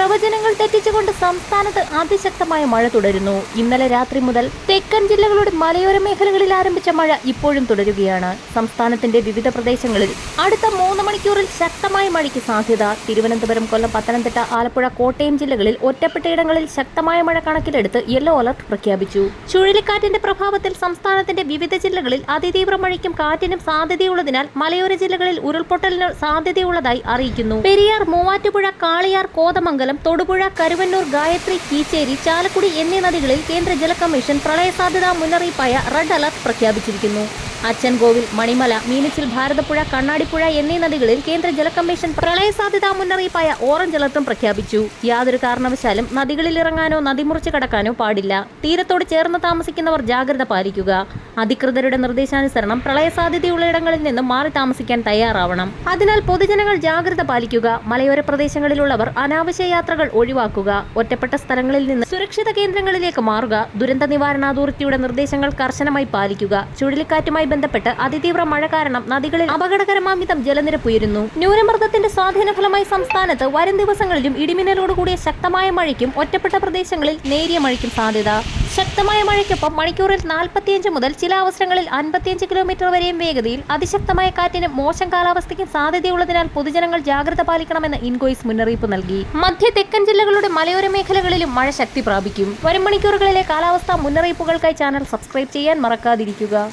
പ്രവചനങ്ങൾ തെറ്റിച്ചുകൊണ്ട് സംസ്ഥാനത്ത് അതിശക്തമായ മഴ തുടരുന്നു. ഇന്നലെ രാത്രി മുതൽ തെക്കൻ ജില്ലകളുടെ മലയോര മേഖലകളിൽ ആരംഭിച്ച മഴ ഇപ്പോഴും തുടരുകയാണ്. സംസ്ഥാനത്തിന്റെ വിവിധ പ്രദേശങ്ങളിൽ അടുത്ത 3 മണിക്കൂറിൽ ശക്തമായ മഴയ്ക്ക് സാധ്യത. തിരുവനന്തപുരം, കൊല്ലം, പത്തനംതിട്ട, ആലപ്പുഴ, കോട്ടയം ജില്ലകളിൽ ഒറ്റപ്പെട്ടയിടങ്ങളിൽ ശക്തമായ മഴ കണക്കിലെടുത്ത് യെല്ലോ അലർട്ട് പ്രഖ്യാപിച്ചു. ചുഴലിക്കാറ്റിന്റെ പ്രഭാവത്തിൽ സംസ്ഥാനത്തിന്റെ വിവിധ ജില്ലകളിൽ അതിതീവ്ര മഴയ്ക്കും കാറ്റിനും സാധ്യതയുള്ളതിനാൽ മലയോര ജില്ലകളിൽ ഉരുൾപൊട്ടലിന് സാധ്യതയുള്ളതായി അറിയിക്കുന്നു. പെരിയാർ, മൂവാറ്റുപുഴ, കാളിയാർ, കോതമംഗലം, തൊടുപുഴ, കരുവന്നൂർ, ഗായത്രി, കീച്ചേരി, ചാലക്കുടി എന്നീ നദികളിൽ കേന്ദ്ര ജല കമ്മീഷൻ പ്രളയ സാധ്യതാ മുന്നറിയിപ്പായ റെഡ് അലർട്ട് പ്രഖ്യാപിച്ചിരിക്കുന്നു. അച്ചൻകോവിൽ, മണിമല, മീനച്ചിൽ, ഭാരതപ്പുഴ, കണ്ണാടിപ്പുഴ എന്നീ നദികളിൽ കേന്ദ്ര ജല കമ്മീഷൻ പ്രളയ സാധ്യതാ മുന്നറിയിപ്പായ ഓറഞ്ച് അലർട്ടും പ്രഖ്യാപിച്ചു. യാതൊരു കാരണവശാലും നദികളിൽ ഇറങ്ങാനോ നദി മുറിച്ച് കടക്കാനോ പാടില്ല. തീരത്തോട് ചേർന്ന് താമസിക്കുന്നവർ ജാഗ്രത പാലിക്കുക. അധികൃതരുടെ നിർദ്ദേശാനുസരണം പ്രളയ സാധ്യതയുള്ള ഇടങ്ങളിൽ നിന്നും മാറി താമസിക്കാൻ തയ്യാറാവണം. അതിനാൽ പൊതുജനങ്ങൾ ജാഗ്രത പാലിക്കുക. മലയോര പ്രദേശങ്ങളിലുള്ളവർ അനാവശ്യ യാത്രകൾ ഒഴിവാക്കുക. ഒറ്റപ്പെട്ട സ്ഥലങ്ങളിൽ നിന്ന് സുരക്ഷിത കേന്ദ്രങ്ങളിലേക്ക് മാറുക. ദുരന്ത നിവാരണ അതോറിറ്റിയുടെ നിർദ്ദേശങ്ങൾ കർശനമായി പാലിക്കുക. ചുഴലിക്കാറ്റുമായി ബന്ധപ്പെട്ട് അതിതീവ്ര മഴ കാരണം നദികളിൽ അപകടകരമാംവിധം ജലനിരപ്പ് ഉയരുന്നു. ന്യൂനമർദ്ദത്തിന്റെ സ്വാധീന ഫലമായി സംസ്ഥാനത്ത് വരും ദിവസങ്ങളിലും ഇടിമിന്നലോടുകൂടിയ ശക്തമായ മഴയ്ക്കും ഒറ്റപ്പെട്ട പ്രദേശങ്ങളിൽ നേരിയ മഴയ്ക്കും സാധ്യത. ശക്തമായ മഴയ്ക്കൊപ്പം മണിക്കൂറിൽ 45 മുതൽ ചില അവസരങ്ങളിൽ 55 കിലോമീറ്റർ വരെയും വേഗതയിൽ അതിശക്തമായ കാറ്റിനും മോശം കാലാവസ്ഥയ്ക്കും സാധ്യതയുള്ളതിനാൽ പൊതുജനങ്ങൾ ജാഗ്രത പാലിക്കണമെന്ന് ഇൻകോയ്സ് മുന്നറിയിപ്പ് നൽകി. മധ്യ തെക്കൻ ജില്ലകളുടെ മലയോര മേഖലകളിലും മഴ ശക്തി പ്രാപിക്കും. വരും മണിക്കൂറുകളിലെ കാലാവസ്ഥാ മുന്നറിയിപ്പുകൾക്കായി ചാനൽ സബ്സ്ക്രൈബ് ചെയ്യാൻ മറക്കാതിരിക്കുക.